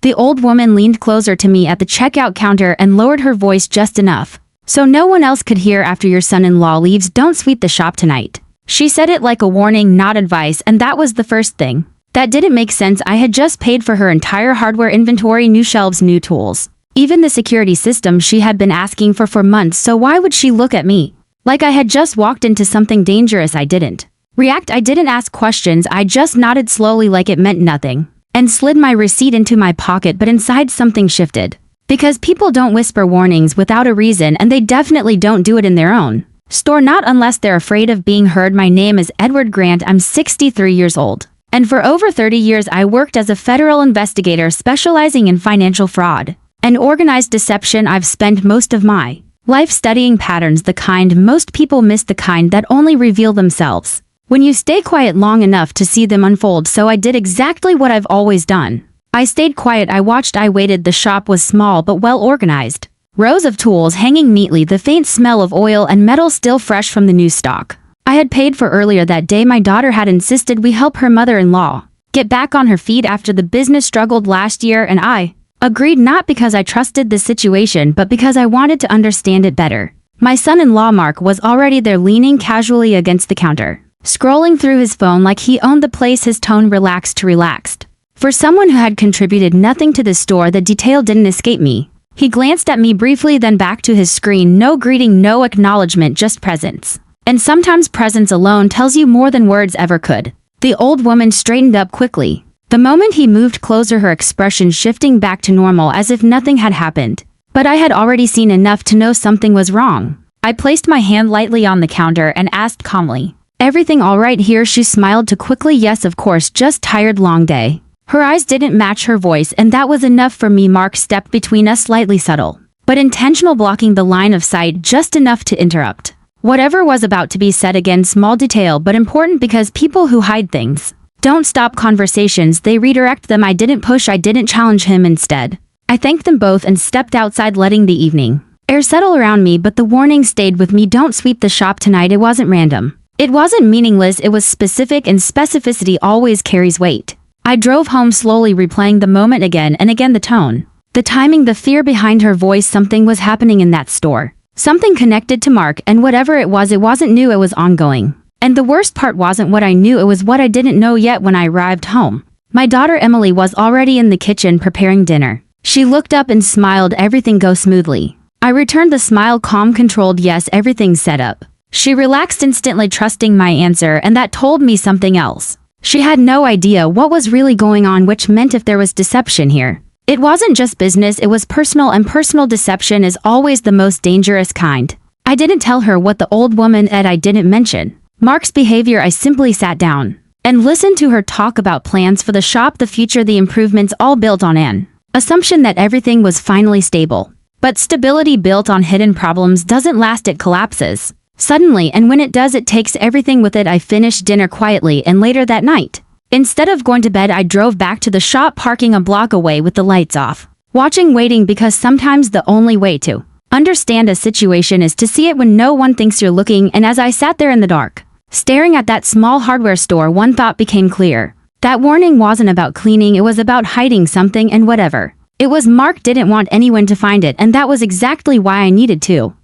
The old woman leaned closer to me at the checkout counter and lowered her voice just enough so no one else could hear. After your son-in-law leaves, don't sweep the shop tonight. She said it like a warning, not advice, and that was the first thing. That didn't make sense. I had just paid for her entire hardware inventory, new shelves, new tools. Even the security system she had been asking for months, so why would she look at me like I had just walked into something dangerous? I didn't react, I didn't ask questions, I just nodded slowly like it meant nothing, and slid my receipt into my pocket. But inside something shifted. Because people don't whisper warnings without a reason, and they definitely don't do it in their own store, not unless they're afraid of being heard. My name is Edward Grant, I'm 63 years old. And for over 30 years I worked as a federal investigator specializing in financial fraud and organized deception. I've spent most of my life studying patterns, the kind most people miss, the kind that only reveal themselves when you stay quiet long enough to see them unfold. So I did exactly what I've always done. I stayed quiet, I watched, I waited. The shop was small but well organized. Rows of tools hanging neatly, the faint smell of oil and metal still fresh from the new stock I had paid for earlier that day. My daughter had insisted we help her mother-in-law get back on her feet after the business struggled last year, and I agreed, not because I trusted the situation but because I wanted to understand it better. My son-in-law Mark was already there, leaning casually against the counter, scrolling through his phone like he owned the place, his tone relaxed to relaxed. For someone who had contributed nothing to the store, the detail didn't escape me. He glanced at me briefly, then back to his screen. No greeting, no acknowledgement, just presence. And sometimes presence alone tells you more than words ever could. The old woman straightened up quickly. The moment he moved closer, her expression shifting back to normal as if nothing had happened. But I had already seen enough to know something was wrong. I placed my hand lightly on the counter and asked calmly, "Everything all right here?" She smiled too quickly. "Yes, of course, just tired, long day." Her eyes didn't match her voice, and that was enough for me. Mark stepped between us, slightly subtle but intentional, blocking the line of sight just enough to interrupt whatever was about to be said. Again, small detail but important, because people who hide things don't stop conversations, they redirect them. I didn't push, I didn't challenge him. Instead, I thanked them both and stepped outside, letting the evening air settle around me. But the warning stayed with me. Don't sweep the shop tonight. It wasn't random. It wasn't meaningless. It was specific, and specificity always carries weight. I drove home slowly, replaying the moment again and again. The tone, the timing, the fear behind her voice. Something was happening in that store. Something connected to Mark, and whatever it wasn't new, it was ongoing. And the worst part wasn't what I knew, it was what I didn't know yet. When I arrived home, my daughter Emily was already in the kitchen preparing dinner. She looked up and smiled. "Everything go smoothly?" I returned the smile, calm, controlled. "Yes, everything's set up." She relaxed instantly, trusting my answer, and that told me something else. She had no idea what was really going on, which meant if there was deception here, it wasn't just business, it was personal, and personal deception is always the most dangerous kind. I didn't tell her what the old woman said. I didn't mention Mark's behavior. I simply sat down and listened to her talk about plans for the shop, the future, the improvements, all built on an assumption that everything was finally stable. But stability built on hidden problems doesn't last, it collapses suddenly, and when it does, it takes everything with it. I finished dinner quietly, and later that night, instead of going to bed, I drove back to the shop, parking a block away with the lights off, watching, waiting, because sometimes the only way to understand a situation is to see it when no one thinks you're looking. And as I sat there in the dark, staring at that small hardware store, one thought became clear. That warning wasn't about cleaning, it was about hiding something, and whatever it was, Mark didn't want anyone to find it, and that was exactly why I needed to.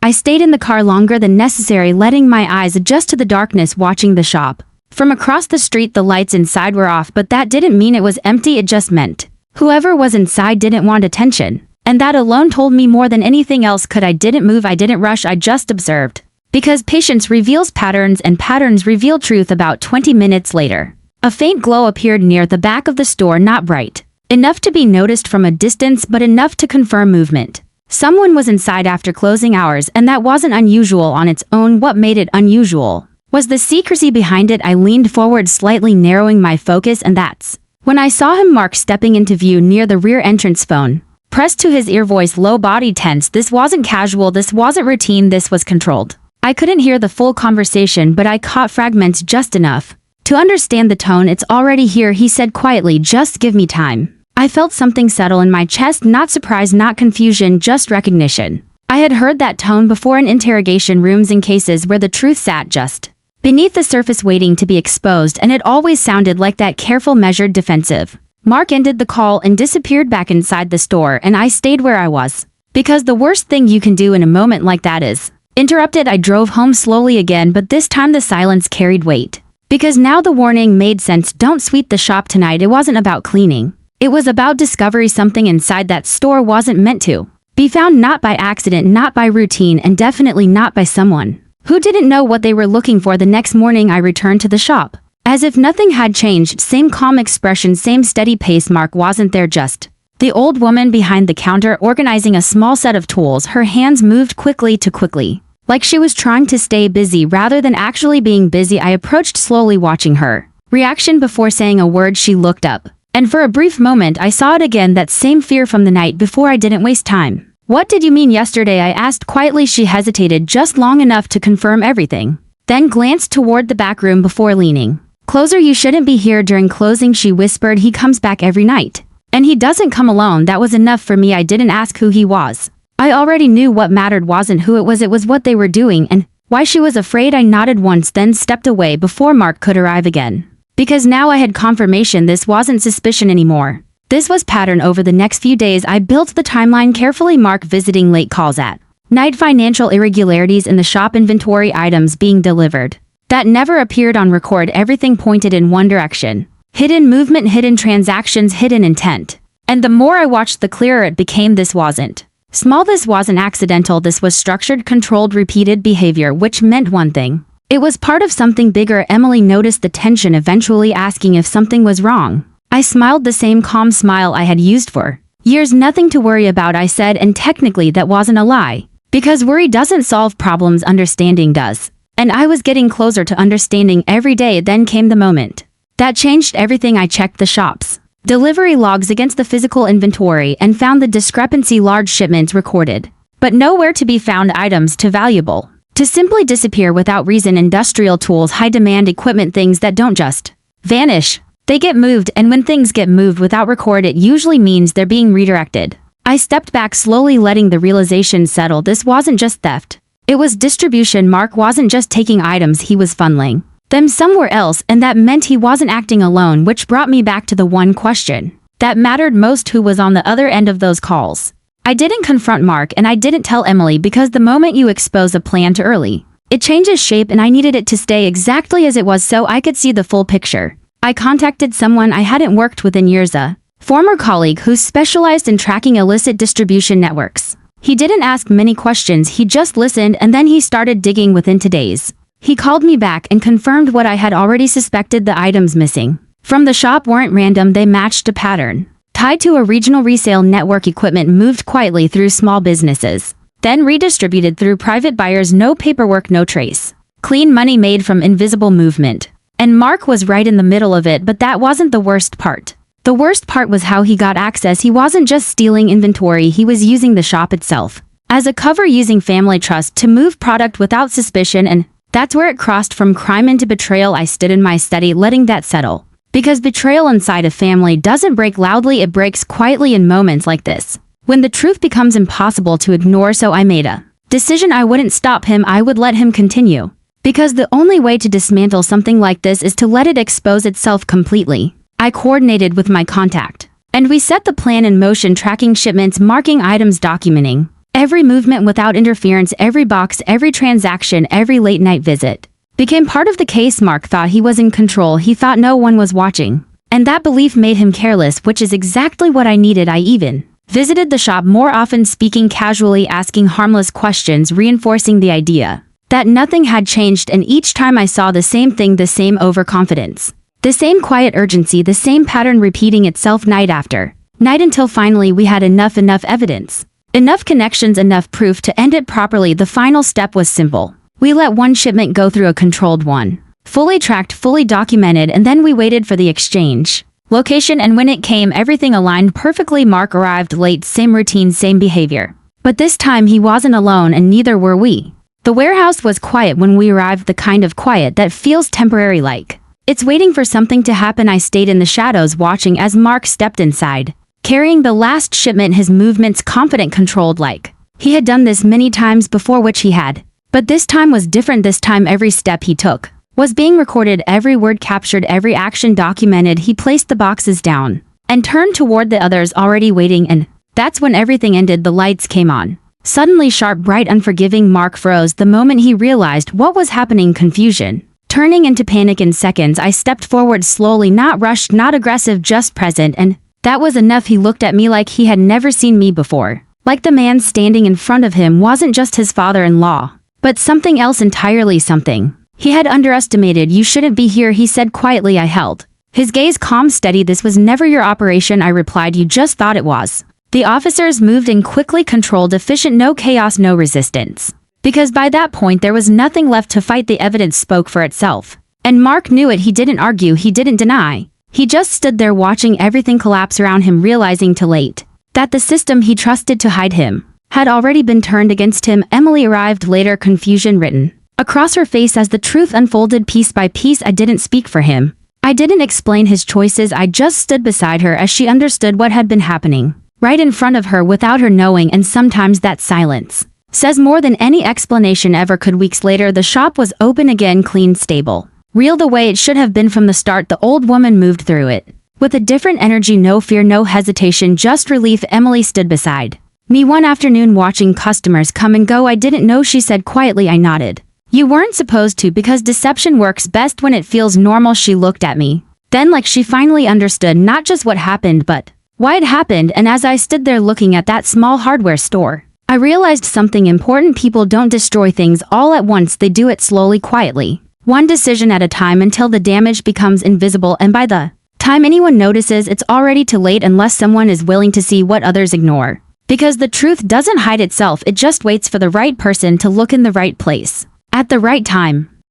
I stayed in the car longer than necessary, letting my eyes adjust to the darkness, watching the shop. From across the street, the lights inside were off, but that didn't mean it was empty, it just meant whoever was inside didn't want attention. And that alone told me more than anything else could. I didn't move, I didn't rush, I just observed. Because patience reveals patterns, and patterns reveal truth. About 20 minutes later, a faint glow appeared near the back of the store, not bright enough to be noticed from a distance, but enough to confirm movement. Someone was inside after closing hours, and that wasn't unusual on its own. What made it unusual was the secrecy behind it. I leaned forward slightly, narrowing my focus, and that's when I saw him, Mark, stepping into view near the rear entrance, phone pressed to his ear, voice low, body tense. This wasn't casual, this wasn't routine, this was controlled. I couldn't hear the full conversation, but I caught fragments just enough to understand the tone. "It's already here," he said quietly, "just give me time." I felt something settle in my chest, not surprise, not confusion, just recognition. I had heard that tone before in interrogation rooms, in cases where the truth sat just beneath the surface waiting to be exposed, and it always sounded like that careful, measured defensive. Mark ended the call and disappeared back inside the store, and I stayed where I was. Because the worst thing you can do in a moment like that is interrupted. I drove home slowly again, but this time the silence carried weight. Because now the warning made sense. Don't sweep the shop tonight. It wasn't about cleaning. It was about discovery. Something inside that store wasn't meant to be found, not by accident, not by routine, and definitely not by someone who didn't know what they were looking for. The next morning I returned to the shop. As if nothing had changed, same calm expression, same steady pace. Mark wasn't there, just the old woman behind the counter organizing a small set of tools. Her hands moved quickly, like she was trying to stay busy rather than actually being busy. I approached slowly, watching her reaction before saying a word. She looked up, and for a brief moment I saw it again, that same fear from the night before. I didn't waste time. What did you mean yesterday? I asked quietly. She hesitated just long enough to confirm everything, then glanced toward the back room before leaning closer. You shouldn't be here during closing, she whispered. He comes back every night, and he doesn't come alone. That was enough for me. I didn't ask who he was. I already knew what mattered wasn't who it was what they were doing and why she was afraid. I nodded once, then stepped away before Mark could arrive again. Because now I had confirmation. This wasn't suspicion anymore. This was pattern. Over the next few days I built the timeline carefully. Mark visiting late calls at night, financial irregularities in the shop, inventory items being delivered that never appeared on record. Everything pointed in one direction. Hidden movement, hidden transactions, hidden intent. And the more I watched, the clearer it became. This wasn't small. This wasn't accidental. This was structured, controlled, repeated behavior, which meant one thing. It was part of something bigger. Emily noticed the tension, eventually asking if something was wrong. I smiled, the same calm smile I had used for years. Nothing to worry about, I said, and technically that wasn't a lie. Because worry doesn't solve problems, understanding does. And I was getting closer to understanding every day. Then came the moment that changed everything. I checked the shop's delivery logs against the physical inventory and found the discrepancy. Large shipments recorded, but nowhere to be found. Items too valuable to simply disappear without reason. Industrial tools, high demand equipment, things that don't just vanish. They get moved, and when things get moved without record, it usually means they're being redirected. I stepped back slowly, letting the realization settle. This wasn't just theft. It was distribution. Mark wasn't just taking items, he was funneling them somewhere else, and that meant he wasn't acting alone, which brought me back to the one question that mattered most: who was on the other end of those calls? I didn't confront Mark, and I didn't tell Emily, because the moment you expose a plan too early, it changes shape, and I needed it to stay exactly as it was so I could see the full picture. I contacted someone I hadn't worked with in years, a former colleague who specialized in tracking illicit distribution networks. He didn't ask many questions, he just listened, and then he started digging. Within 2 days, he called me back and confirmed what I had already suspected. The items missing from the shop weren't random, they matched a pattern tied to a regional resale network. Equipment moved quietly through small businesses, then redistributed through private buyers. No paperwork, no trace. Clean money made from invisible movement. And Mark was right in the middle of it, but that wasn't the worst part. The worst part was how he got access. He wasn't just stealing inventory, he was using the shop itself as a cover, using family trust to move product without suspicion, and that's where it crossed from crime into betrayal. I stood in my study, letting that settle. Because betrayal inside a family doesn't break loudly, it breaks quietly in moments like this, when the truth becomes impossible to ignore. So I made a decision. I wouldn't stop him, I would let him continue. Because the only way to dismantle something like this is to let it expose itself completely. I coordinated with my contact, and we set the plan in motion, tracking shipments, marking items, documenting every movement without interference. Every box, every transaction, every late-night visit became part of the case. Mark thought he was in control, he thought no one was watching. And that belief made him careless, which is exactly what I needed. I even visited the shop more often, speaking casually, asking harmless questions, reinforcing the idea that nothing had changed. And each time I saw the same thing, the same overconfidence, the same quiet urgency, the same pattern repeating itself night after night, until finally we had enough evidence, enough connections, enough proof to end it properly. The final step was simple. We let one shipment go through, a controlled one, fully tracked, fully documented, and then we waited for the exchange location, and when it came, everything aligned perfectly. Mark arrived late, same routine, same behavior. But this time he wasn't alone, and neither were we. The warehouse was quiet when we arrived, the kind of quiet that feels temporary, like it's waiting for something to happen. I stayed in the shadows, watching as Mark stepped inside, carrying the last shipment, his movements confident, controlled, like he had done this many times before, which he had. But this time was different. This time every step he took was being recorded, every word captured, every action documented. He placed the boxes down and turned toward the others already waiting, and that's when everything ended. The lights came on. Suddenly sharp, bright, unforgiving. Mark froze the moment he realized what was happening. Confusion turning into panic in seconds. I stepped forward slowly, not rushed, not aggressive, just present, and that was enough. He looked at me like he had never seen me before. Like the man standing in front of him wasn't just his father-in-law, but something else entirely, something he had underestimated. You shouldn't be here, he said quietly. I held his gaze calm, steady. This was never your operation, I replied. You just thought it was. The officers moved in quickly, controlled, efficient, no chaos, no resistance. Because by that point there was nothing left to fight. The evidence spoke for itself. And Mark knew it. He didn't argue, he didn't deny. He just stood there watching everything collapse around him, realizing too late that the system he trusted to hide him had already been turned against him. Emily arrived later, confusion written across her face as the truth unfolded piece by piece. I didn't speak for him. I didn't explain his choices. I just stood beside her as she understood what had been happening right in front of her without her knowing, and sometimes that silence says more than any explanation ever could. Weeks later, the shop was open again, clean, stable, real, the way it should have been from the start. The old woman moved through it with a different energy, no fear, no hesitation, just relief. Emily stood beside me one afternoon watching customers come and go. I didn't know, she said quietly. I nodded. You weren't supposed to, because deception works best when it feels normal. She looked at me then like she finally understood not just what happened but why it happened. And as I stood there looking at that small hardware store, I realized something important. People don't destroy things all at once. They do it slowly, quietly, one decision at a time, until the damage becomes invisible, and by the time anyone notices, it's already too late, unless someone is willing to see what others ignore. Because the truth doesn't hide itself, it just waits for the right person to look in the right place at the right time.